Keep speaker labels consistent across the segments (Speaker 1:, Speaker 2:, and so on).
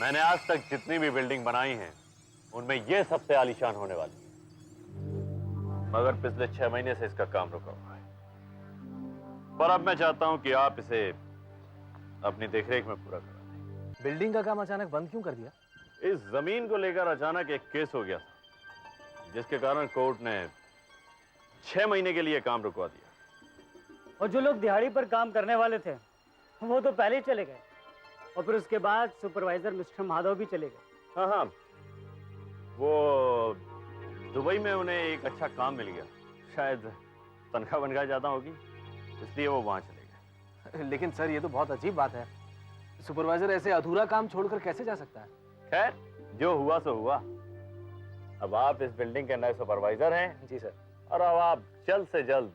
Speaker 1: मैंने आज तक जितनी भी बिल्डिंग बनाई हैं, उनमें यह सबसे आलीशान होने वाली है। मगर पिछले 6 महीने से इसका काम रुका हुआ है। पर अब मैं चाहता हूं कि आप इसे अपनी देखरेख में पूरा करा दें।
Speaker 2: बिल्डिंग का काम अचानक बंद क्यों कर दिया?
Speaker 1: इस जमीन को लेकर अचानक एक केस हो गया था, जिसके कारण कोर्ट ने 6 महीने के लिए काम रुकवा दिया।
Speaker 3: और जो लोग दिहाड़ी पर काम करने वाले थे वो तो पहले ही चले गए, और फिर उसके बाद सुपरवाइजर मिस्टर माधव भी चले गए।
Speaker 1: हाँ, वो दुबई में उन्हें एक अच्छा काम मिल गया, शायद तनख्वाह बनख्वाह ज्यादा होगी, इसलिए वो वहां चले गए।
Speaker 2: लेकिन सर, ये तो बहुत अजीब बात है। सुपरवाइजर ऐसे अधूरा काम छोड़कर कैसे जा सकता है?
Speaker 1: खैर, जो हुआ सो हुआ। अब आप इस बिल्डिंग के नए सुपरवाइजर हैं।
Speaker 2: जी सर।
Speaker 1: और अब आप जल्द से जल्द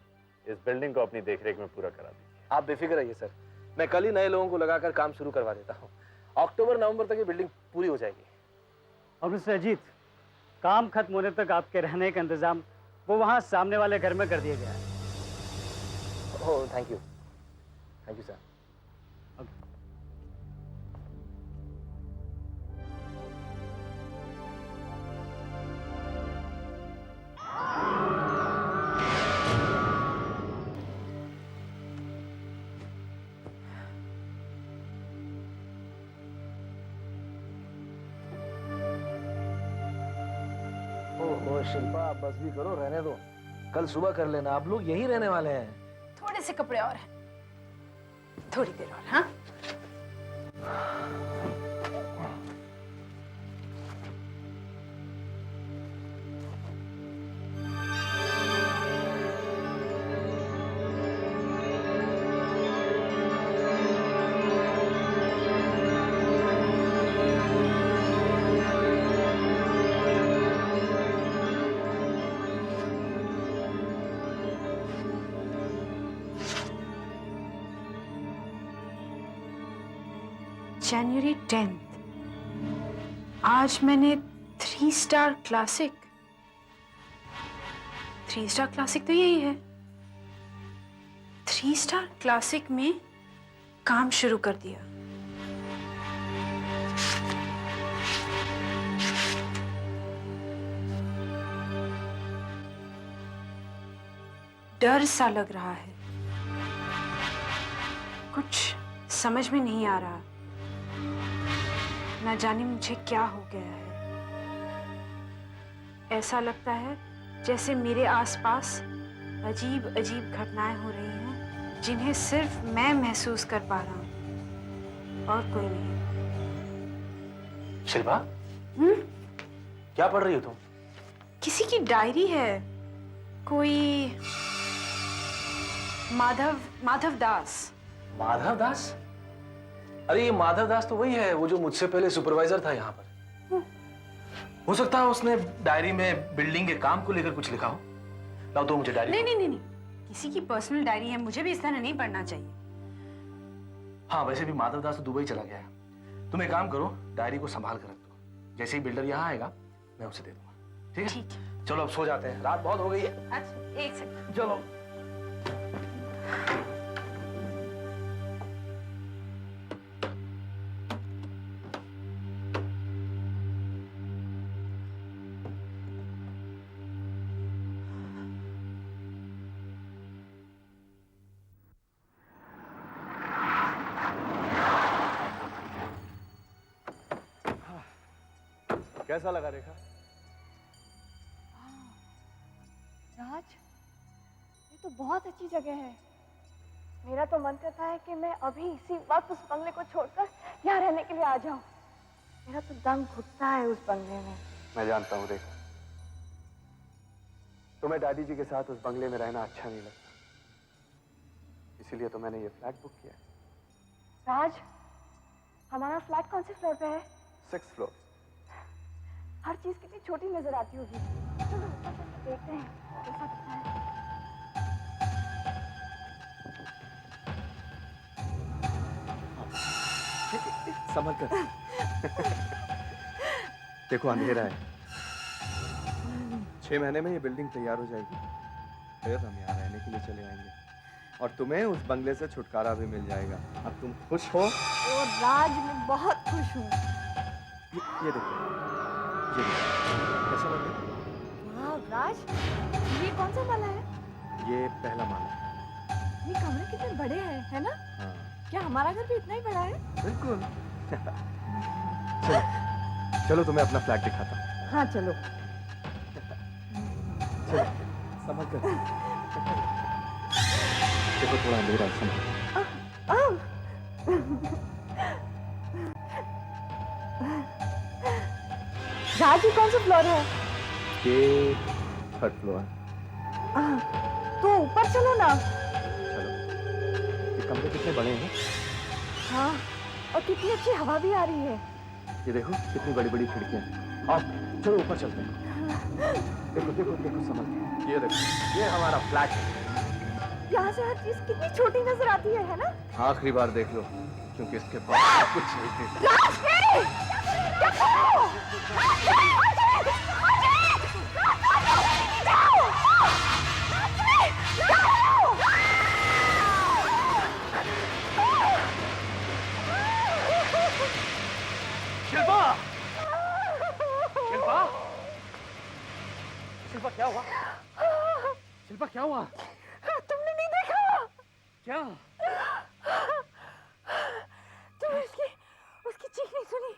Speaker 1: इस बिल्डिंग को अपनी देखरेख में पूरा करा दीजिए।
Speaker 2: आप बेफिक्र रहिए सर, मैं कल ही नए लोगों को लगाकर काम शुरू करवा देता हूँ। अक्टूबर नवंबर तक ये बिल्डिंग पूरी हो जाएगी।
Speaker 3: और मिस्टर अजीत, काम खत्म होने तक आपके रहने का इंतजाम वो वहां सामने वाले घर में कर दिया गया है।
Speaker 2: ओह, थैंक यू सर। ओह शिल्पा, आप बस भी करो, रहने दो, कल सुबह कर लेना। आप लोग यहीं रहने वाले हैं।
Speaker 4: थोड़े से कपड़े और हैं, थोड़ी देर और। हाँ, जनवरी 10, आज मैंने 3 स्टार क्लासिक। 3 स्टार क्लासिक तो यही है। 3 स्टार क्लासिक में काम शुरू कर दिया। डर सा लग रहा है, कुछ समझ में नहीं आ रहा। न जाने मुझे क्या हो गया है। ऐसा लगता है जैसे मेरे आसपास अजीब अजीब घटनाएं हो रही हैं, जिन्हें सिर्फ मैं महसूस कर पा रहा हूं और कोई नहीं।
Speaker 2: शिल्पा, क्या पढ़ रही हो तुम?
Speaker 4: किसी की डायरी है, कोई माधव दास।
Speaker 2: माधव दास? अरे ये माधव दास तो वही है, वो जो मुझसे पहले सुपरवाइजर था यहाँ पर। हो सकता है उसने डायरी में बिल्डिंग के काम को लेकर कुछ लिखा हो। लाओ तो मुझे डायरी।
Speaker 4: नहीं, किसी की पर्सनल डायरी है, मुझे भी इस तरह नहीं पढ़ना चाहिए।
Speaker 2: हाँ, वैसे भी माधव दास तो दुबई चला गया है। तुम एक काम करो, डायरी को संभाल कर रख दो। जैसे ही बिल्डर यहाँ आएगा मैं उसे दे दूंगा। ठीक है?
Speaker 4: ठीक है।
Speaker 2: चलो अब सो जाते हैं, रात बहुत हो गई है।
Speaker 4: अच्छा, एक सेकंड।
Speaker 2: चलो।
Speaker 1: कैसा लगा रेखा?
Speaker 5: राज, ये तो बहुत अच्छी जगह है। मेरा तो मन करता है कि मैं अभी इसी वक्त उस बंगले को छोड़कर यहाँ रहने के लिए आ जाऊं। मेरा तो दम घुटता है उस बंगले में।
Speaker 6: मैं जानता हूँ रेखा, तुम्हें दादी जी के साथ उस बंगले में रहना अच्छा नहीं लगता, इसीलिए तो मैंने ये फ्लैट बुक किया है।
Speaker 5: राज, हमारा फ्लैट कौन से फ्लोर पे है?
Speaker 6: 6th floor.
Speaker 5: हर चीज कितनी छोटी नजर आती होगी। चलो ऊपर चल के देखते हैं कैसा दिखता है।
Speaker 6: संभल कर। देखो अंधेरा है। 6 महीने में ये बिल्डिंग तैयार हो जाएगी, फिर हम यहाँ रहने के लिए चले आएंगे और तुम्हें उस बंगले से छुटकारा भी मिल जाएगा। अब तुम खुश हो?
Speaker 5: ओ राज, मैं बहुत खुश हूँ।
Speaker 6: ये देखो, कैसा लग रहा
Speaker 5: वाह राज, ये कौन सा माला है?
Speaker 6: है? ये पहला माला है।
Speaker 5: ये कमरे कितने बड़े हैं, है ना?
Speaker 6: हाँ
Speaker 5: क्या हमारा घर भी इतना ही बड़ा है?
Speaker 6: बिल्कुल। चलो चलो तुम्हें अपना फ्लैट दिखाता हूँ।
Speaker 5: हाँ चलो।
Speaker 6: चलो संभल कर। देखो थोड़ा अंधेरा है, संभल।
Speaker 5: राज, ये कौन सा फ्लोर है?
Speaker 6: ये 3rd फ्लोर।
Speaker 5: तो ऊपर चलो ना।
Speaker 6: चलो, ये कमरे कितने बड़े हैं।
Speaker 5: हाँ, और कितनी अच्छी हवा भी आ रही है।
Speaker 6: ये देखो कितनी बड़ी बड़ी खिड़कियां हैं। आओ चलो ऊपर चलते हैं। देखो देखो देखो समझ, ये देखो ये हमारा फ्लैट है।
Speaker 5: यहाँ से हर चीज कितनी छोटी नजर आती है ना?
Speaker 6: आखिरी बार देख लो, क्योंकि इसके पास कुछ नहीं है।
Speaker 2: शिल्पा! शिल्पा! शिल्पा क्या हुआ? शिल्पा क्या हुआ?
Speaker 5: तुमने नहीं देखा?
Speaker 2: क्या?
Speaker 5: तुमने उसकी चीख नहीं सुनी?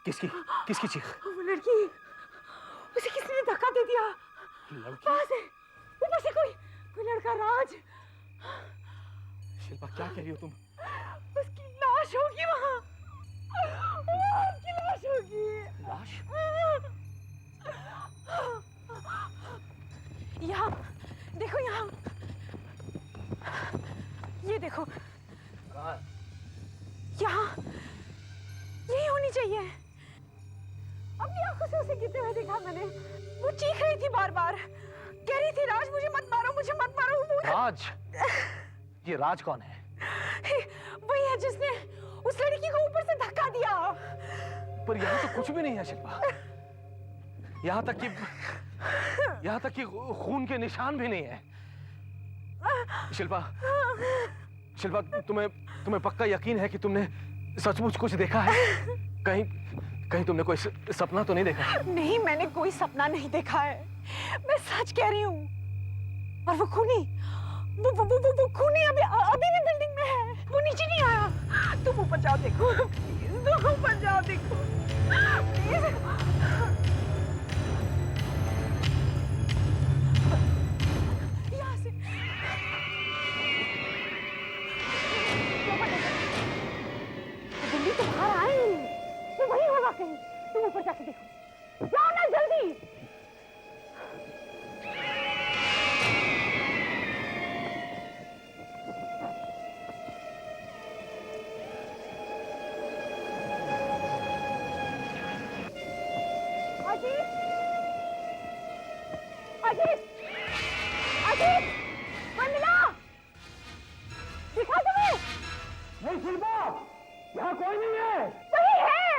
Speaker 2: किसकी? किसकी चीख?
Speaker 5: वो लड़की, उसे किसी ने धक्का दे दिया।
Speaker 2: लड़की?
Speaker 5: वहां से, ऊपर से कोई लड़का राज।
Speaker 2: शिल्पा क्या कह रही हो तुम?
Speaker 5: उसकी लाश होगी वहां। उसकी लाश होगी।
Speaker 2: लाश?
Speaker 5: यहाँ देखो, यहाँ ये देखो,
Speaker 2: कहाँ?
Speaker 5: यहाँ यही होनी चाहिए। अपनी आंखों से उसे गिरते हुए देखा मैंने। वो चीख रही थी बार बार, कह रही थी राज मुझे मत मारो, मुझे मत मारो। वो
Speaker 2: राज? ये राज कौन है?
Speaker 5: वही है जिसने उस लड़की को ऊपर से धक्का दिया।
Speaker 2: पर यहाँ तो कुछ भी नहीं है शिल्पा। यहाँ तक कि खून के निशान भी नहीं है। शिल्पा, शिल्पा तुम्हें पक्का यकीन है कि तुमने सचमुच कुछ देखा है? कहीं तुमने कोई सपना तो नहीं देखा?
Speaker 5: नहीं, मैंने कोई सपना नहीं देखा है। मैं सच कह रही हूँ। और वो खूनी, वो खूनी अभी भी बिल्डिंग में है। वो नीचे नहीं आया। तुम ऊपर जाओ देखो, प्लीज। तुम ऊपर जाओ देखो, प्लीज। यहाँ से दिल्ली तो बाहर आए, वो वही होगा कहीं। तुम ऊपर जाके देखो, जाओ ना जल्दी। अजीत, अजीत, अजीत, मंजिला, दिखा तुम्हें?
Speaker 2: नहीं शिल्पा, यहाँ कोई नहीं है।
Speaker 5: वही है,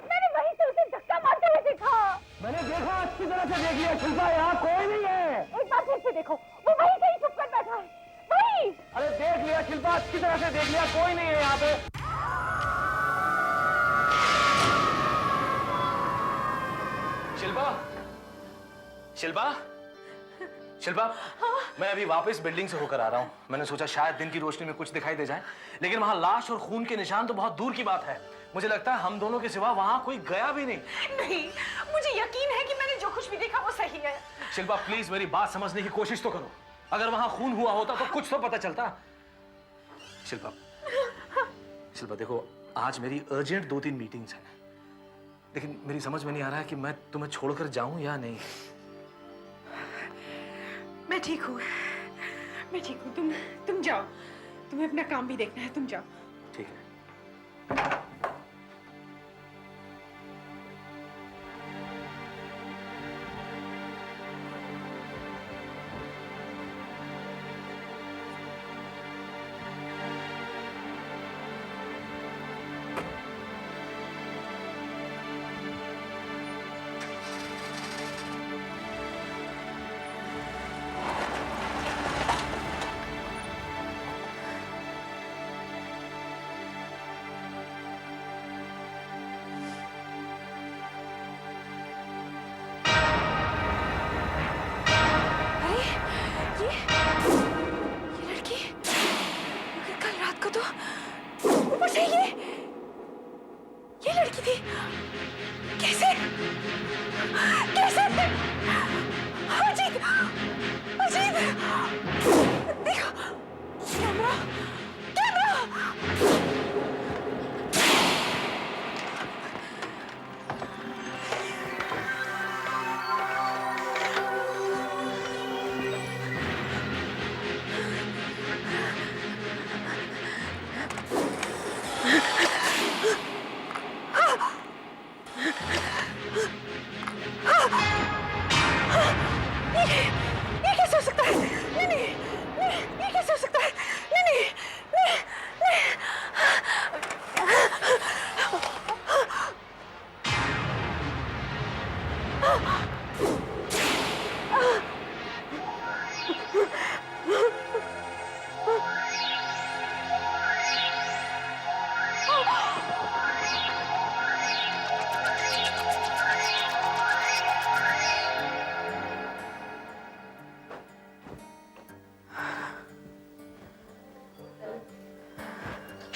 Speaker 5: मैंने वहीं से उसे धक्का मारते हुए देखा।
Speaker 2: मैंने देखा, अच्छी तरह से देख लिया शिल्पा, यहाँ कोई नहीं है।
Speaker 5: एक बार फिर से देखो, वो वहीं से ही चुप कर बैठा है। वहीं।
Speaker 2: अरे देख लिया शिल्पा, अच्छी तरह से देख लिया, कोई नहीं है यहाँ पे। शिल्पा, शिल्पा, शिल्पा, मैं अभी वापस बिल्डिंग से होकर आ रहा हूँ। मैंने सोचा शायद दिन की रोशनी में कुछ दिखाई दे जाए, लेकिन वहाँ लाश और खून के निशान तो बहुत दूर की बात है। मुझे लगता है हम दोनों के सिवा वहाँ कोई गया भी नहीं।
Speaker 5: नहीं, मुझे यकीन है कि मैंने जो कुछ भी देखा वो सही है।
Speaker 2: शिल्पा प्लीज मेरी बात समझने की कोशिश तो करो। अगर वहाँ खून हुआ होता तो कुछ तो पता चलता। शिल्पा, शिल्पा देखो, आज मेरी अर्जेंट 2-3 मीटिंग्स हैं, लेकिन मेरी समझ में नहीं आ रहा है कि मैं तुम्हें छोड़कर जाऊं या नहीं।
Speaker 4: मैं ठीक हूँ, मैं ठीक हूँ। तुम जाओ, तुम्हें अपना काम भी देखना है, तुम जाओ।
Speaker 2: ठीक है।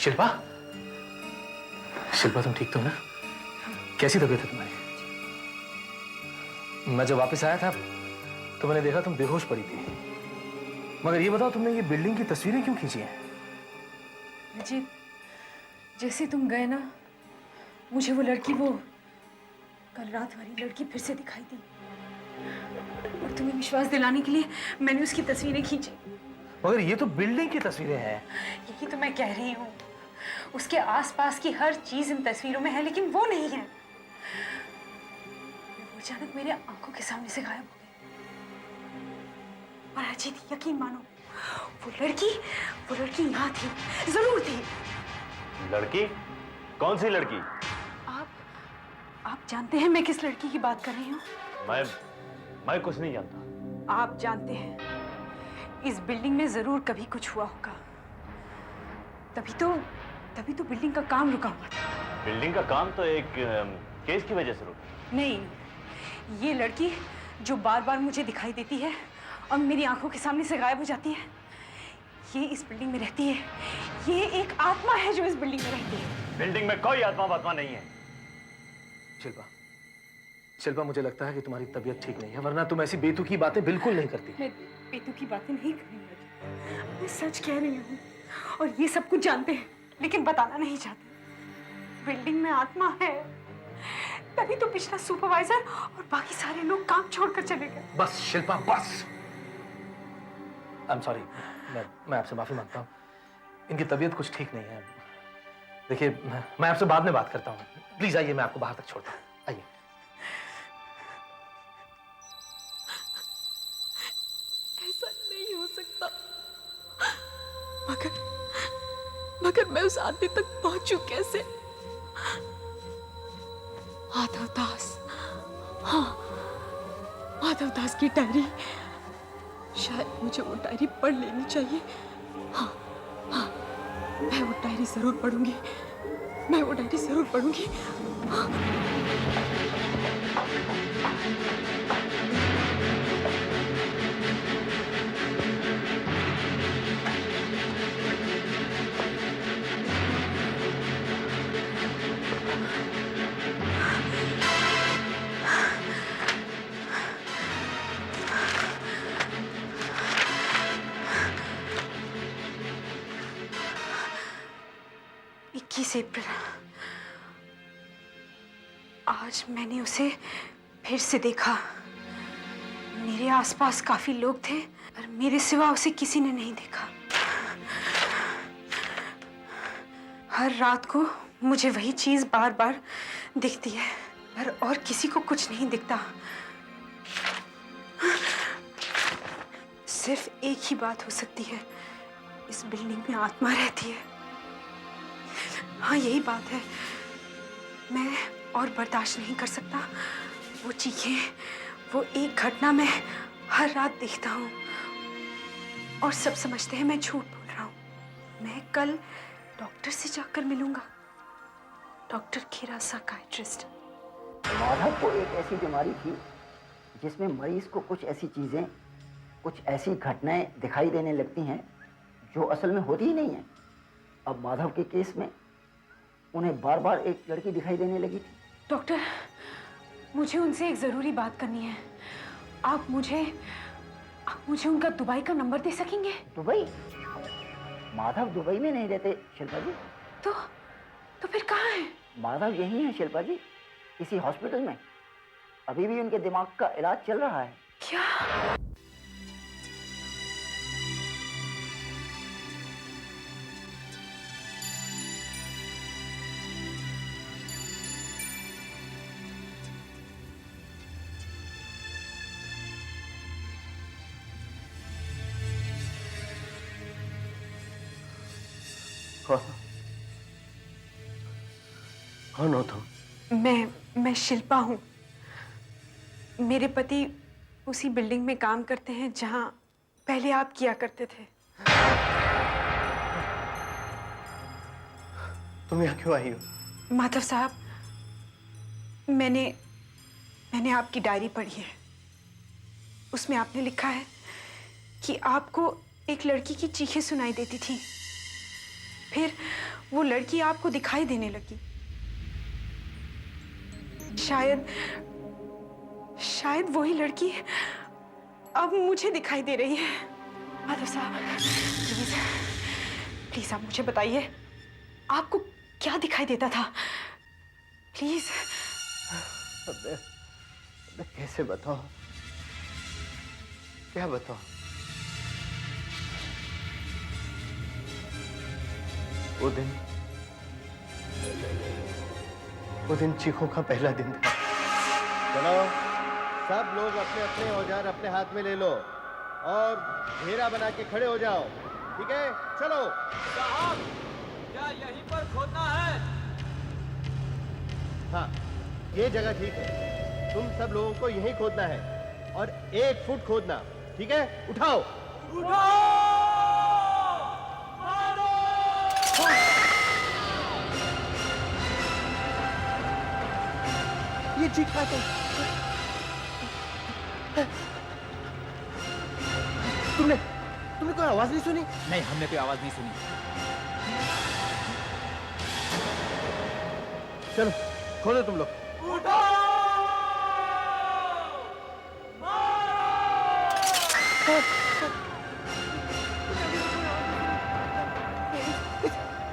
Speaker 2: शिल्पा, शिल्पा तुम ठीक तो हो ना? कैसी तबीयत है तुम्हारी? मैं जब वापस आया था तो मैंने देखा तुम बेहोश पड़ी थी। मगर ये बताओ, तुमने ये बिल्डिंग की तस्वीरें क्यों खींची हैं?
Speaker 4: अजीत, जैसे तुम गए ना, मुझे वो लड़की, वो कल रात वाली लड़की फिर से दिखाई दी। और तुम्हें विश्वास दिलाने के लिए मैंने उसकी तस्वीरें खींची।
Speaker 2: मगर ये तो बिल्डिंग की तस्वीरें हैं।
Speaker 4: यही तो मैं कह रही हूँ, उसके आसपास की हर चीज इन तस्वीरों में है, लेकिन वो नहीं है। वो अचानक मेरे आंखों के सामने से गायब हो गई। और अजीत, यकीन मानो, वो लड़की यहाँ थी, जरूर थी।
Speaker 1: लड़की? कौन सी लड़की?
Speaker 4: आप जानते हैं मैं किस लड़की की बात कर रही हूँ?
Speaker 1: मैं कुछ नहीं जानता।
Speaker 4: आप जानते हैं, इस बिल्डिंग में जरूर कभी कुछ हुआ होगा। तभी तो बिल्डिंग का काम रुका हुआ था।
Speaker 1: बिल्डिंग का काम तो एक केस की वजह से रुका।
Speaker 4: नहीं, ये लड़की जो बार बार मुझे दिखाई देती है और मेरी आंखों के सामने से गायब हो जाती है, ये इस बिल्डिंग में रहती है। ये एक आत्मा है जो इस बिल्डिंग में रहती है।
Speaker 1: बिल्डिंग में कोई आत्मा नहीं है।
Speaker 2: शिल्पा, मुझे लगता है कि तुम्हारी तबीयत ठीक नहीं है, वरना तुम ऐसी बेतुकी बातें बिल्कुल नहीं करती।
Speaker 4: मैं बेतुकी बातें नहीं कर रही हूँ, मैं सच कह रही हूँ। और ये सब कुछ जानते हैं, लेकिन बताना नहीं चाहते। बिल्डिंग में आत्मा है, तभी तो पिछला सुपरवाइजर और बाकी सारे लोग काम छोड़कर चले गए।
Speaker 2: बस शिल्पा, बस। आई एम सॉरी, मैं आपसे माफी मांगता हूँ। इनकी तबीयत कुछ ठीक नहीं है। देखिए, मैं आपसे बाद में बात करता हूँ। प्लीज आइए, मैं आपको बाहर तक छोड़ता हूँ। आइए।
Speaker 5: ऐसा नहीं हो सकता। मगर मैं उस आदमी तक पहुंचू कैसे? माधव दास, हाँ, माधव दास की डायरी। शायद मुझे वो डायरी पढ़ लेनी चाहिए। हाँ, मैं वो डायरी जरूर पढ़ूंगी। हाँ।
Speaker 4: अप्रैल, आज मैंने उसे फिर से देखा। मेरे आसपास काफी लोग थे, पर मेरे सिवा उसे किसी ने नहीं देखा। हर रात को मुझे वही चीज बार बार दिखती है, पर और किसी को कुछ नहीं दिखता। सिर्फ एक ही बात हो सकती है, इस बिल्डिंग में आत्मा रहती है। हाँ, यही बात है। मैं और बर्दाश्त नहीं कर सकता। वो चीखें, वो एक घटना मैं हर रात देखता हूँ और सब समझते हैं मैं झूठ बोल रहा हूँ। मैं कल डॉक्टर से जाकर मिलूंगा, डॉक्टर खीरा, साइकियाट्रिस्ट।
Speaker 7: माधव को एक ऐसी बीमारी थी जिसमें मरीज को कुछ ऐसी चीजें, कुछ ऐसी घटनाएं दिखाई देने लगती हैं जो असल में होती ही नहीं है। अब माधव के केस में उन्हें बार बार एक लड़की दिखाई देने लगी थी।
Speaker 4: डॉक्टर, मुझे उनसे एक जरूरी बात करनी है। आप मुझे उनका दुबई का नंबर दे सकेंगे?
Speaker 7: दुबई? माधव दुबई में नहीं रहते शिल्पा जी।
Speaker 4: तो फिर कहाँ है?
Speaker 7: माधव यही है शिल्पा जी, किसी हॉस्पिटल में। अभी भी उनके दिमाग का इलाज चल रहा है।
Speaker 4: क्या?
Speaker 6: कौन हो तुम?
Speaker 4: मैं शिल्पा हूँ। मेरे पति उसी बिल्डिंग में काम करते हैं जहाँ पहले आप किया करते थे।
Speaker 6: तुम यहाँ क्यों आई हो?
Speaker 4: माधव साहब, मैंने आपकी डायरी पढ़ी है। उसमें आपने लिखा है कि आपको एक लड़की की चीखें सुनाई देती थी, फिर वो लड़की आपको दिखाई देने लगी। शायद शायद वही लड़की अब मुझे दिखाई दे रही है। माधव साहब, प्लीज प्लीज आप मुझे बताइए, आपको क्या दिखाई देता था? प्लीज।
Speaker 6: मैं कैसे बताऊं? क्या बताऊं? वो दिन चीखों का पहला दिन था।
Speaker 8: चलो सब लोग अपने अपने औजार अपने हाथ में ले लो और घेरा बना के खड़े हो जाओ, ठीक है? चलो।
Speaker 9: साहब, क्या यहीं पर खोदना है?
Speaker 8: हाँ, ये जगह ठीक है। तुम सब लोगों को यहीं खोदना है और 1 फुट खोदना, ठीक है? उठाओ। ये चीखा तो तुमने कोई आवाज नहीं सुनी?
Speaker 9: नहीं, हमने कोई आवाज नहीं सुनी।
Speaker 8: चलो खोलो तुम लोग।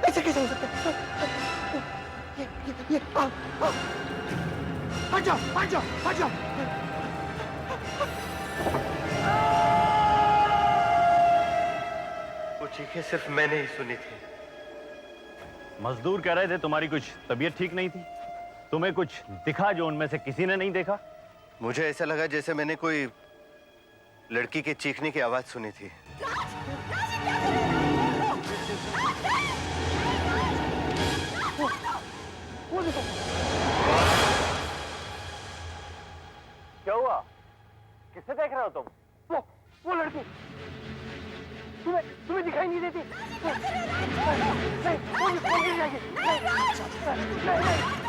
Speaker 8: ऐसे कैसे हो सकता है? ये हट जाओ, हट जाओ, हट जाओ।
Speaker 6: वो चीखें सिर्फ मैंने ही सुनी थी।
Speaker 1: मजदूर कह रहे थे तुम्हारी कुछ तबीयत ठीक नहीं थी। तुम्हें कुछ दिखा जो उनमें से किसी ने नहीं देखा?
Speaker 6: मुझे ऐसा लगा जैसे मैंने कोई लड़की के चीखने की आवाज सुनी थी।
Speaker 1: क्या हुआ? किससे देख रहे हो तुम?
Speaker 8: वो लड़की तुम्हें दिखाई नहीं देती? नहीं, वो गिर जाएगी।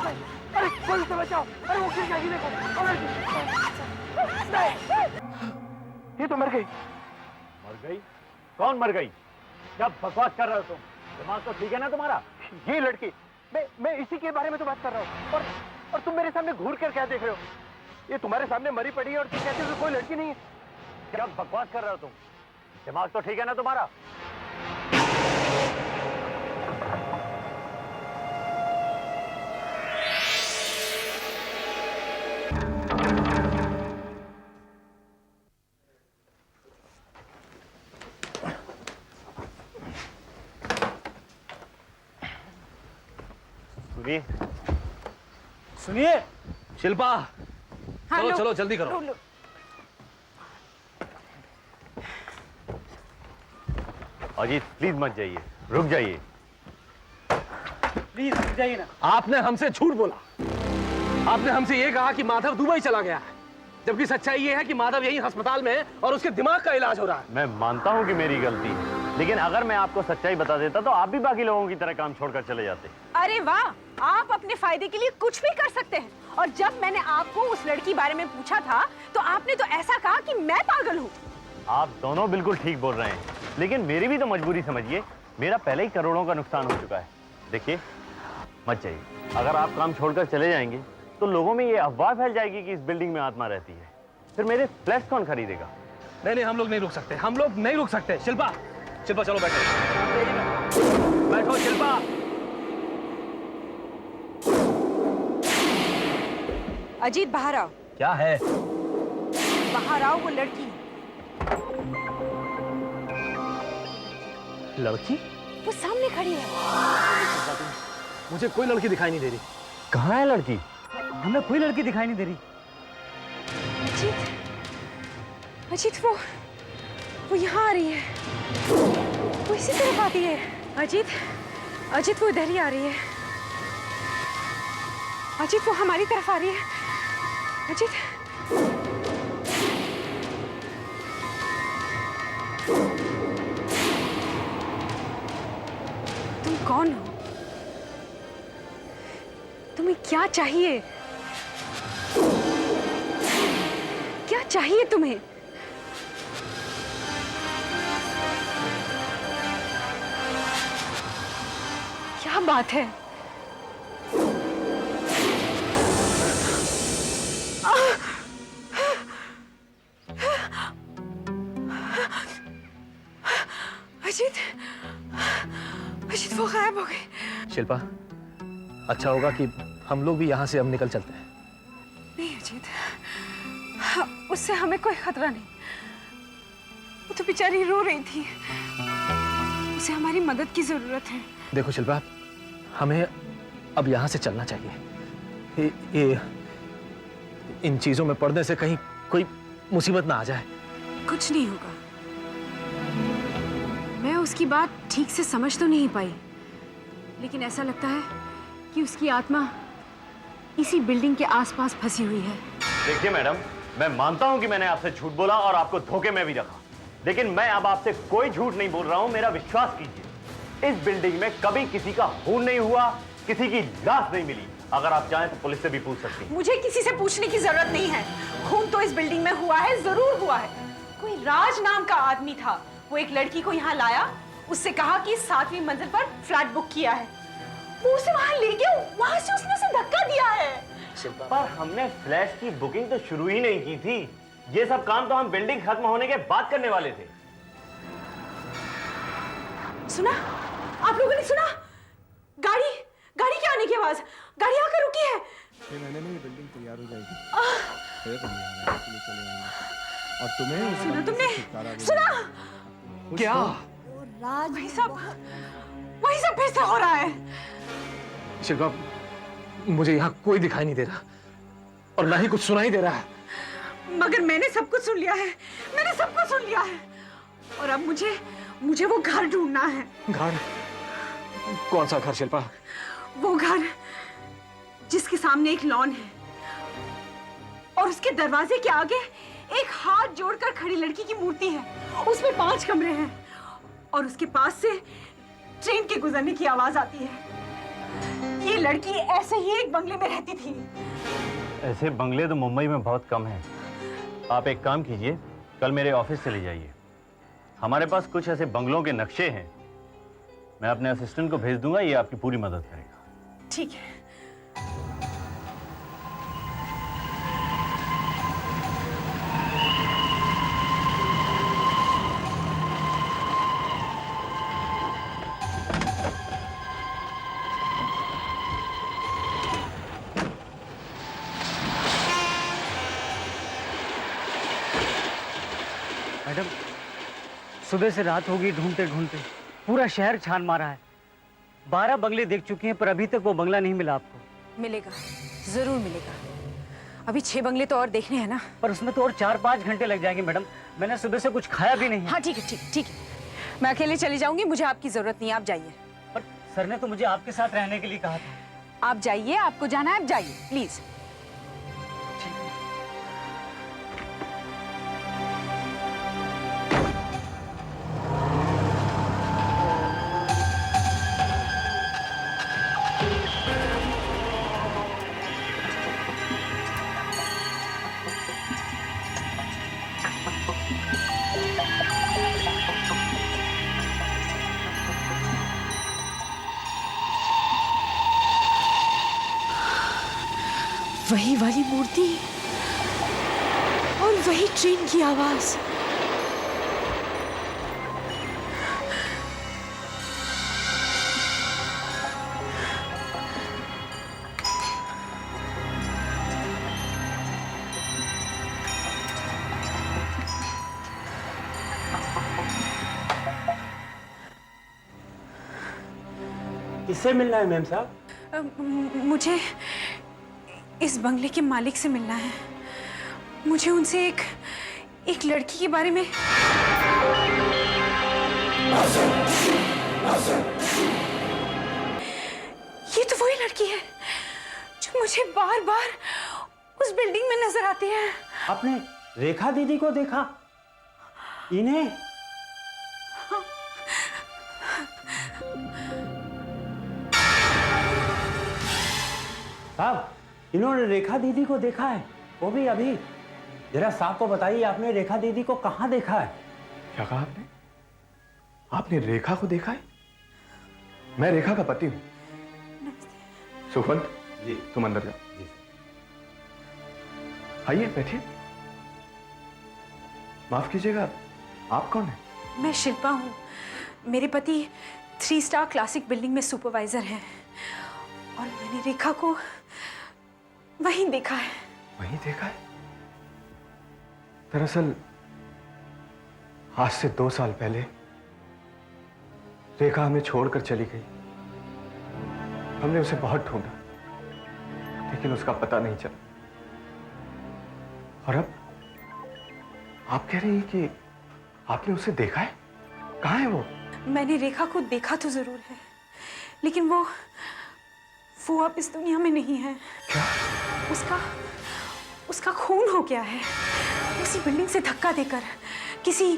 Speaker 8: नहीं, अरे कोई उसे बचाओ। अरे वो गिर जाएगी, देखो वो लड़की। नहीं, ये तो मर गई।
Speaker 1: मर गई? कौन मर गई? क्या बकवास कर रहे हो तुम? दिमाग तो ठीक है ना तुम्हारा?
Speaker 8: ये लड़की, मैं इसी के बारे में तो बात कर रहा हूँ। और तुम मेरे सामने घूर कर क्या देख रहे हो? ये तुम्हारे सामने मरी पड़ी है और तुम कहते हो कि कोई लड़की नहीं है।
Speaker 1: क्या बकवास कर रहे हो तुम? दिमाग तो ठीक है ना तुम्हारा? सुनिए,
Speaker 2: सुनिए शिल्पा,
Speaker 4: हाँ,
Speaker 2: चलो
Speaker 4: लो,
Speaker 2: चलो जल्दी करो।
Speaker 4: लो, लो।
Speaker 1: अजीत प्लीज मत जाइए, रुक जाइए।
Speaker 3: प्लीज रुक जाइए ना।
Speaker 2: आपने हमसे झूठ बोला। आपने हमसे ये कहा कि माधव दुबई चला गया है, जबकि सच्चाई ये है कि माधव यहीं अस्पताल में है और उसके दिमाग का इलाज हो रहा है।
Speaker 1: मैं मानता हूं कि मेरी गलती है, लेकिन अगर मैं आपको सच्चाई बता देता तो आप भी बाकी लोगों की तरह काम छोड़कर चले जाते।
Speaker 4: अरे वाह, आप अपने फायदे के लिए कुछ भी कर सकते हैं। और जब मैंने आपको उस लड़की बारे में पूछा था तो आपने तो ऐसा कहा कि मैं पागल हूँ।
Speaker 1: आप दोनों बिल्कुल ठीक बोल रहे हैं, लेकिन मेरी भी तो मजबूरी समझिए। मेरा पहले ही करोड़ों का नुकसान हो चुका है। देखिए, मत जाइए। अगर आप काम छोड़कर चले जाएंगे तो लोगों में ये अफवाह फैल जाएगी कि इस बिल्डिंग में आत्मा रहती है। फिर मेरे फ्लैट कौन खरीदेगा?
Speaker 2: नहीं नहीं, हम लोग नहीं रुक सकते, हम लोग नहीं रुक सकते। शिल्पा, शिल्पा चलो बैठो, बैठो शिल्पा।
Speaker 4: अजीत बाहर आओ।
Speaker 2: क्या है?
Speaker 4: बाहर आओ, वो लड़की
Speaker 2: लड़की?
Speaker 4: वो सामने खड़ी है।
Speaker 2: मुझे कोई लड़की दिखाई नहीं दे रही।
Speaker 1: कहाँ है लड़की?
Speaker 3: हमें कोई लड़की दिखाई नहीं दे रही।
Speaker 4: अजीत, अजीत वो यहाँ आ रही है। वो इसी तरफ आती है। अजीत, अजीत वो इधर ही आ रही है। अजीत वो हमारी तरफ आ रही है। अजीत, तुम कौन हो? तुम्हें क्या चाहिए? क्या चाहिए तुम्हें? बात है? अजीत, अजीत वो गायब हो गए।
Speaker 2: शिल्पा, अच्छा होगा कि हम लोग भी यहाँ से अब निकल चलते हैं।
Speaker 4: नहीं अजीत, उससे हमें कोई खतरा नहीं। वो तो बेचारी रो रही थी, उसे हमारी मदद की जरूरत है।
Speaker 2: देखो शिल्पा, हमें अब यहाँ से चलना चाहिए। ये इन चीजों में पड़ने से कहीं कोई मुसीबत ना आ जाए।
Speaker 4: कुछ नहीं होगा। मैं उसकी बात ठीक से समझ तो नहीं पाई, लेकिन ऐसा लगता है कि उसकी आत्मा इसी बिल्डिंग के आसपास फंसी हुई है।
Speaker 1: देखिए मैडम, मैं मानता हूं कि मैंने आपसे झूठ बोला और आपको धोखे में भी रखा, लेकिन मैं अब आपसे कोई झूठ नहीं बोल रहा हूं। मेरा विश्वास कीजिए, इस बिल्डिंग में कभी किसी का खून नहीं हुआ, किसी की लाश नहीं मिली। अगर आप चाहें तो पुलिस से भी पूछ सकती हैं।
Speaker 4: मुझे किसी से पूछने की जरूरत नहीं है। खून तो इस बिल्डिंग में हुआ है, जरूर हुआ है। कोई राज नाम का आदमी था, वो एक लड़की को यहाँ लाया, उससे कहा कि 7वीं मंजिल पर फ्लैट बुक किया है। वो उसे वहां ले गया, वहां से उसने उसे धक्का दिया है।
Speaker 1: पर हमने फ्लैट की बुकिंग तो शुरू ही नहीं की थी। ये सब काम तो हम बिल्डिंग खत्म होने के बाद करने वाले थे।
Speaker 4: सुना? आप लोगों ने सुना? गाड़ी के आने की आवाज। गाड़ी आकर रुकी है।
Speaker 8: 6 महीने में ये बिल्डिंग तैयार हो जाएगी। फिर हम यहाँ रहने के लिए चले आएंगे। और तुम्हें इस
Speaker 4: सुना
Speaker 8: बंदे से
Speaker 4: तुमने?
Speaker 8: छुटकारा भी
Speaker 4: सुना?
Speaker 8: मिलेगा।
Speaker 2: क्या?
Speaker 4: वही सब फिर से हो रहा है।
Speaker 2: शिल्पा, मुझे यहाँ कोई दिखाई नहीं दे रहा और ना ही कुछ सुनाई दे रहा है।
Speaker 4: मगर मैंने सब कुछ सुन लिया है। मैंने सब कुछ सुन लिया है। और अब मुझे वो घर ढूंढना है।
Speaker 2: घर? कौन सा घर शिल्पा?
Speaker 4: वो घर जिसके सामने एक लॉन है और उसके दरवाजे के आगे एक हाथ जोड़कर खड़ी लड़की की मूर्ति है। उसमें 5 कमरे हैं और उसके पास से ट्रेन के गुजरने की आवाज आती है। ये लड़की ऐसे ही एक बंगले में रहती थी।
Speaker 1: ऐसे बंगले तो मुंबई में बहुत कम हैं। आप एक काम कीजिए, कल मेरे ऑफिस चले जाइए। हमारे पास कुछ ऐसे बंगलों के नक्शे हैं, मैं अपने असिस्टेंट को भेज दूंगा, ये आपकी पूरी मदद करेगा।
Speaker 4: ठीक है।
Speaker 3: मैडम, सुबह से रात होगी ढूंढते ढूंढते, पूरा शहर छान मारा है। 12 बंगले देख चुके हैं पर अभी तक वो बंगला नहीं मिला आपको।
Speaker 4: मिलेगा, जरूर मिलेगा। अभी 6 बंगले तो और देखने हैं ना।
Speaker 3: पर उसमें तो और 4-5 घंटे लग जाएंगे मैडम। मैंने सुबह से कुछ खाया भी नहीं है।
Speaker 4: हाँ ठीक है, ठीक है। मैं अकेले चली जाऊंगी, मुझे आपकी जरूरत नहीं है, आप जाइए।
Speaker 3: पर सर ने तो मुझे आपके साथ रहने के लिए कहा था।
Speaker 4: आप जाइए, आपको जाना है, आप जाइए प्लीज। वही वाली मूर्ति और वही ट्रेन की आवाज।
Speaker 3: किससे मिलना है मैम साहब?
Speaker 4: मुझे इस बंगले के मालिक से मिलना है। मुझे उनसे एक लड़की के बारे में। ये तो वही लड़की है जो मुझे बार-बार उस बिल्डिंग में नजर आती है।
Speaker 3: आपने रेखा दीदी को देखा? इन्हें? साहब, इन्होंने रेखा दीदी को देखा है, वो भी अभी। जरा साहब को बताइए, आपने रेखा दीदी को कहाँ देखा है?
Speaker 6: क्या कहा आपने? आपने रेखा को देखा है? मैं रेखा का पति हूं। सुखवंत
Speaker 1: जी
Speaker 6: तुम अंदर जाओ।
Speaker 1: जी
Speaker 6: आइए बैठिए। माफ कीजिएगा, आप कौन है?
Speaker 4: मैं शिल्पा हूँ। मेरे पति 3 स्टार क्लासिक बिल्डिंग में सुपरवाइजर हैं और मैंने रेखा को वहीं देखा है।
Speaker 6: वहीं देखा है? दरअसल आज से 2 साल पहले रेखा हमें छोड़कर चली गई। हमने उसे बहुत ढूंढा लेकिन उसका पता नहीं चला। और अब आप कह रही हैं कि आपने उसे देखा है? कहाँ है वो?
Speaker 4: मैंने रेखा को देखा तो जरूर है, लेकिन वो अब इस दुनिया में नहीं है।
Speaker 6: क्या?
Speaker 4: उसका खून हो गया है उसी बिल्डिंग से धक्का देकर। किसी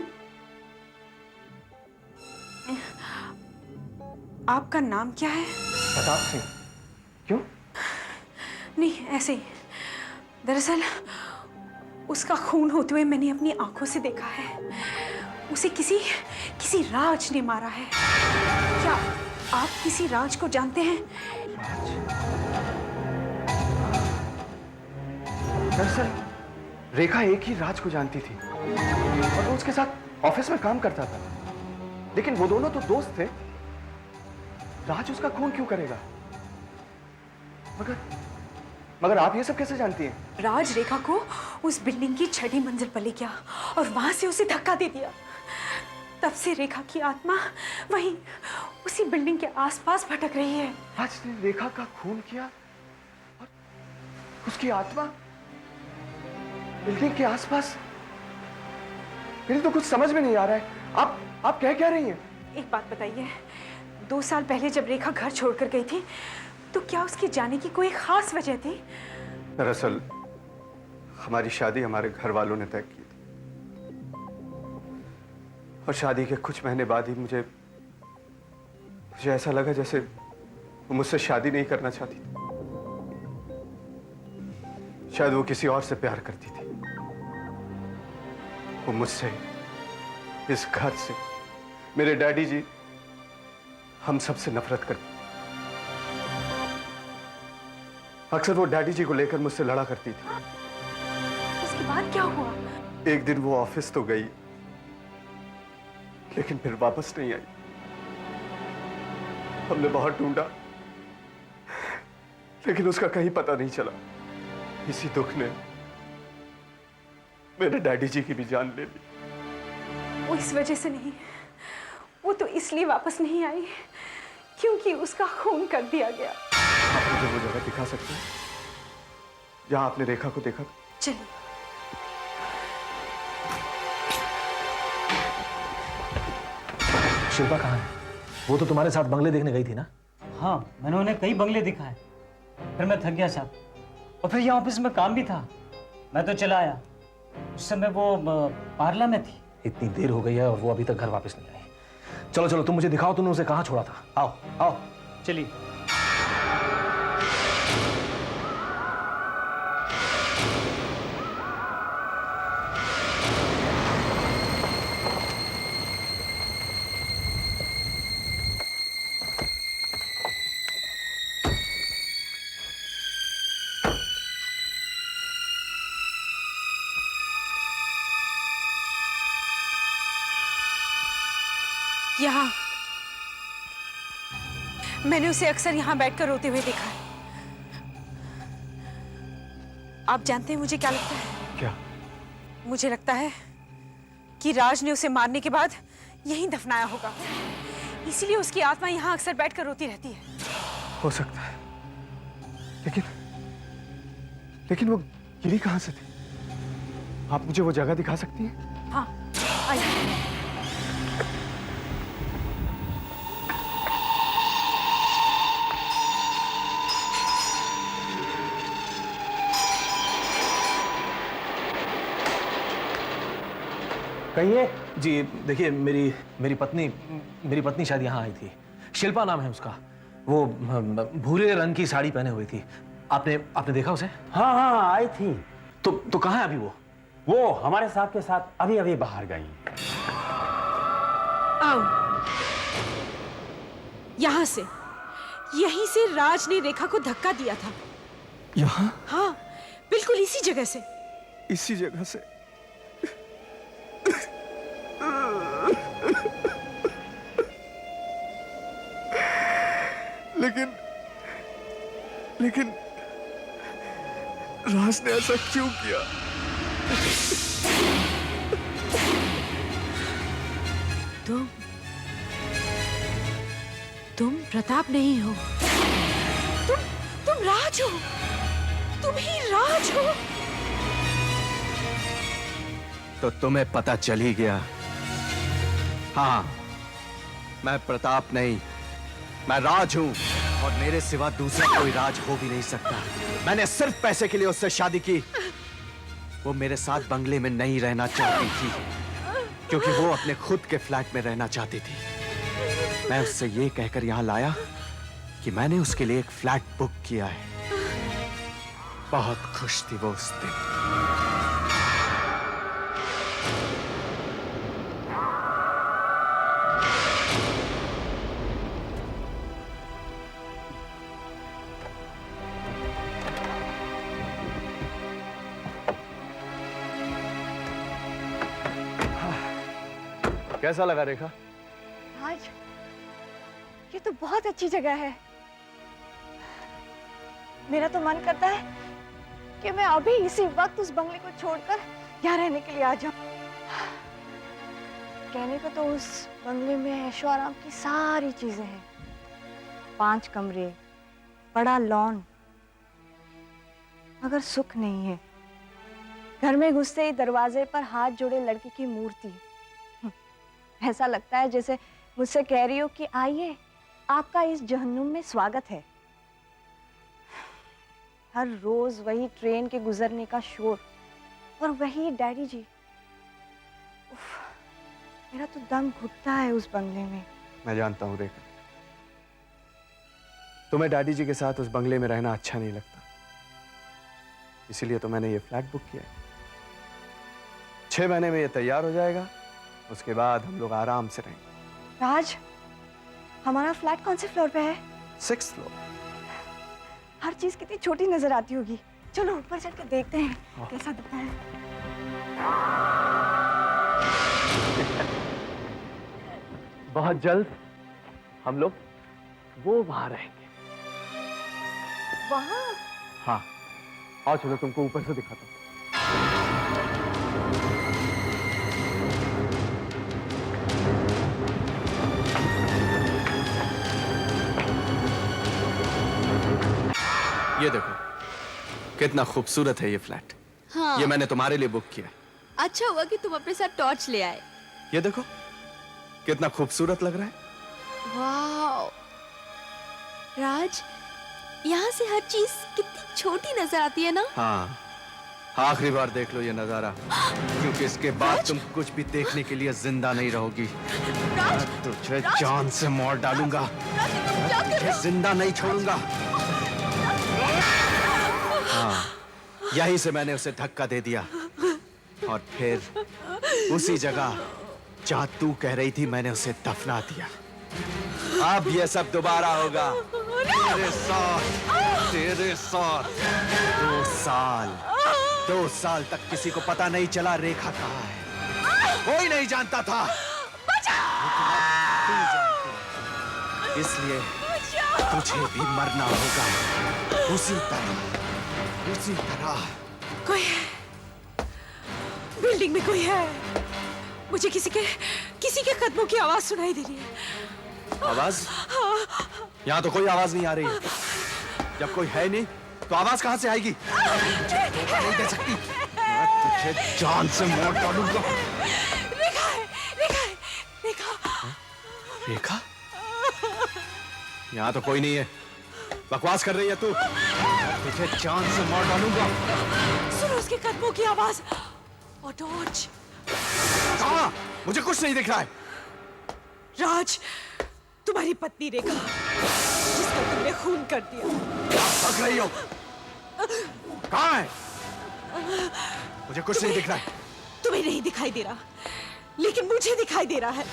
Speaker 4: आपका नाम क्या है?
Speaker 6: प्रताप सिंह। क्यों?
Speaker 4: नहीं, ऐसे ही। दरअसल उसका खून होते हुए मैंने अपनी आंखों से देखा है। उसे किसी राज ने मारा है। क्या आप किसी राज को जानते हैं?
Speaker 6: दरअसल रेखा एक ही राज को जानती थी और वो उसके साथ ऑफिस में काम करता था, लेकिन वो दोनों तो दोस्त थे। राज उसका खून क्यों करेगा? मगर आप ये सब कैसे जानती हैं?
Speaker 4: राज रेखा को उस बिल्डिंग की 6ठी मंजिल पर ले गया और वहां से उसे धक्का दे दिया। तब से रेखा की आत्मा वहीं उसी बिल्डिंग के आसपास भटक रही है।
Speaker 6: राज ने रेखा का खून किया और उसकी आत्मा बिल्डिंग के आसपास? मेरी तो कुछ समझ में नहीं आ रहा है। आप क्या रही हैं?
Speaker 4: एक बात बताइए, 2 साल पहले जब रेखा घर छोड़कर गई थी तो क्या उसके जाने की कोई खास वजह थी?
Speaker 6: दरअसल हमारी शादी हमारे घर वालों ने तय की थी और शादी के कुछ महीने बाद ही मुझे ऐसा लगा जैसे वो मुझसे शादी नहीं करना चाहती थी। शायद वो किसी और से प्यार करती थी। वो मुझसे, इस घर से, मेरे डैडी जी, हम सबसे नफरत करती। अक्सर वो डैडी जी को लेकर मुझसे लड़ा करती थी।
Speaker 4: उसके बाद क्या हुआ?
Speaker 6: एक दिन वो ऑफिस तो गई लेकिन फिर वापस नहीं आई। हमने बहुत ढूंढा लेकिन उसका कहीं पता नहीं चला। इसी दुख ने मेरे डैडी जी की भी जान ले ली।
Speaker 4: वो इस वजह से नहीं, वो तो इसलिए वापस नहीं आई क्योंकि उसका खून कर दिया गया।
Speaker 6: आप मुझे वो जगह दिखा सकते हैं जहां आपने रेखा को देखा?
Speaker 4: चलिए।
Speaker 2: शिल्पा कहाँ है? वो तो तुम्हारे साथ बंगले देखने गई थी ना?
Speaker 3: हाँ, मैंने उन्हें कई बंगले दिखाए, फिर मैं थक गया साहब, और फिर यहाँ ऑफिस में काम भी था, मैं तो चला आया। उस समय वो पार्ला में थी।
Speaker 2: इतनी देर हो गई है और वो अभी तक घर वापस नहीं आई। चलो चलो, तुम मुझे दिखाओ तुमने उसे कहाँ छोड़ा था। आओ आओ।
Speaker 3: चलिए।
Speaker 4: यहाँ मैंने उसे अक्सर यहाँ बैठकर रोते हुए देखा है। आप जानते हैं मुझे क्या लगता है?
Speaker 6: क्या?
Speaker 4: मुझे लगता है कि राज ने उसे मारने के बाद यहीं दफनाया होगा, इसीलिए उसकी आत्मा यहाँ अक्सर बैठकर रोती रहती है।
Speaker 6: हो सकता है, लेकिन वो गिरी कहां से थी? आप मुझे वो जगह दिखा सकती हैं?
Speaker 4: हाँ, आइए।
Speaker 2: कहिए। जी देखिए, मेरी पत्नी शायद यहाँ आई थी। शिल्पा नाम है उसका। वो भूरे रंग की साड़ी पहने हुई थी। आपने देखा उसे?
Speaker 10: हाँ हाँ आई थी।
Speaker 2: तो कहाँ है अभी
Speaker 10: वो हमारे साहब के साथ अभी अभी बाहर गई।
Speaker 4: आओ, यहाँ से यहीं से राज ने रेखा को धक्का दिया था।
Speaker 6: यहाँ?
Speaker 4: हाँ, बिल्कुल इसी जगह से।
Speaker 6: इसी जगह से? लेकिन राज ने ऐसा क्यों किया?
Speaker 4: तुम प्रताप नहीं हो, तुम राज हो, तुम ही राज हो।
Speaker 6: तो तुम्हें पता चल ही गया। हाँ, मैं प्रताप नहीं, मैं राज हूं, और मेरे सिवा दूसरा कोई राज हो भी नहीं सकता। मैंने सिर्फ पैसे के लिए उससे शादी की। वो मेरे साथ बंगले में नहीं रहना चाहती थी, क्योंकि वो अपने खुद के फ्लैट में रहना चाहती थी। मैं उससे ये कहकर यहां लाया कि मैंने उसके लिए एक फ्लैट बुक किया है। बहुत खुश थी वो उस दिन। कैसा लगा रेखा?
Speaker 5: आज ये तो बहुत अच्छी जगह है। मेरा तो मन करता है कि मैं अभी इसी वक्त उस बंगले को छोड़कर यहाँ रहने के लिए आ जाऊं। कहने को तो उस बंगले में ऐशो आराम की सारी चीजें हैं, 5 कमरे, बड़ा लॉन, मगर सुख नहीं है। घर में घुसते ही दरवाजे पर हाथ जोड़े लड़की की मूर्ति। ऐसा लगता है जैसे मुझसे कह रही हो कि आइए, आपका इस जहन्नुम में स्वागत है। हर रोज वही ट्रेन के गुजरने का शोर और वही डैडी जी। उफ, मेरा तो दम घुटता है उस बंगले में।
Speaker 6: मैं जानता हूँ रेखा, तुम्हें डैडी जी के साथ उस बंगले में रहना अच्छा नहीं लगता, इसीलिए तो मैंने ये फ्लैट बुक किया है। 6 महीने में ये तैयार हो जाएगा, उसके बाद हम लोग आराम से रहेंगे।
Speaker 5: राज, हमारा फ्लैट कौन से फ्लोर पे है?
Speaker 6: 6th floor.
Speaker 5: हर चीज कितनी छोटी नजर आती होगी। चलो ऊपर चढ़ के देखते हैं कैसा दिखता है।
Speaker 6: बहुत जल्द हम लोग वो वहां रहेंगे।
Speaker 5: वहां?
Speaker 6: हाँ, आओ चलो तुमको ऊपर से दिखाता हूँ। ये देखो कितना खूबसूरत है ये फ्लैट।
Speaker 11: हाँ।
Speaker 6: ये मैंने तुम्हारे लिए बुक किया है।
Speaker 11: अच्छा हुआ कि तुम अपने साथ टॉर्च ले आए।
Speaker 6: ये देखो कितना खूबसूरत लग रहा है।
Speaker 11: वाह राज, यहाँ से हर चीज कितनी छोटी नजर आती है ना।
Speaker 6: हाँ, आखिरी बार देख लो ये नजारा, क्योंकि इसके बाद तुम कुछ भी देखने के लिए जिंदा नहीं रहोगी। मैं तुझे जान से मार डालूंगा, तुझे जिंदा नहीं छोड़ूंगा। हाँ, यहीं से मैंने उसे धक्का दे दिया, और फिर उसी जगह जहाँ तू कह रही थी मैंने उसे दफना दिया। अब ये सब दोबारा होगा तेरे साथ, तेरे साथ। 2 साल तक किसी को पता नहीं चला रेखा कहाँ है, कोई नहीं जानता था। तू जानती है, इसलिए तुझे भी मरना होगा उसी तरह।
Speaker 4: कोई है, बिल्डिंग में कोई है। मुझे किसी के कदमों की आवाज सुनाई दे रही है।
Speaker 6: आवाज? यहाँ तो कोई आवाज नहीं आ रही है। जब कोई है नहीं तो आवाज कहाँ से आएगी? नहीं दे सकती। मैं तुझे जान से मार डालूंगा।
Speaker 4: रेखा है, रेखा है, रेखा।
Speaker 6: रेखा? यहाँ तो कोई नहीं है, बकवास कर रही है तू। मैं तुझे जान से मार डालूंगा।
Speaker 4: सुनो उसके कदमों की आवाज और टॉर्च।
Speaker 6: कहाँ? मुझे कुछ नहीं दिख रहा है।
Speaker 4: राज, तुम्हारी पत्नी रेखा, जिसका तुमने खून कर दिया।
Speaker 6: भाग रही हो? कहाँ है? मुझे कुछ नहीं दिख रहा है।
Speaker 4: तुम्हें नहीं दिखाई दे रहा, लेकिन मुझे दिखाई दे रहा है।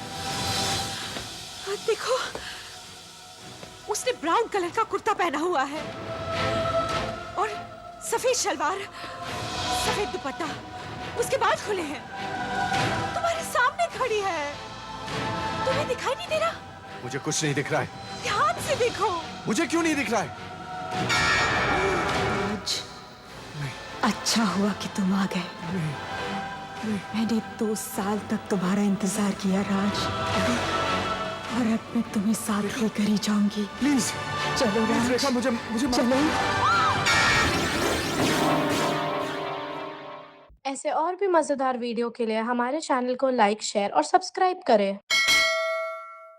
Speaker 4: देखो, उसने ब्राउन कलर का कुर्ता पहना हुआ है और सफेद शलवार, सफेद दुपट्टा, उसके बाल खुले हैं। तुम्हारे सामने खड़ी है, तुम्हें दिखाई नहीं दे रहा?
Speaker 6: मुझे कुछ नहीं दिख रहा है।
Speaker 4: ध्यान से देखो।
Speaker 6: मुझे क्यों नहीं दिख रहा है?
Speaker 12: अच्छा हुआ कि तुम आ गए। मैंने 2 साल तक तुम्हारा इंतजार किया राज, और अब मैं तुम्हें साथ लेकर ही जाऊंगी।
Speaker 6: प्लीज
Speaker 12: चलो राज,
Speaker 6: रेखा, मुझे
Speaker 12: चलो।
Speaker 13: ऐसे और भी मजेदार वीडियो के लिए हमारे चैनल को लाइक, शेयर और सब्सक्राइब करें।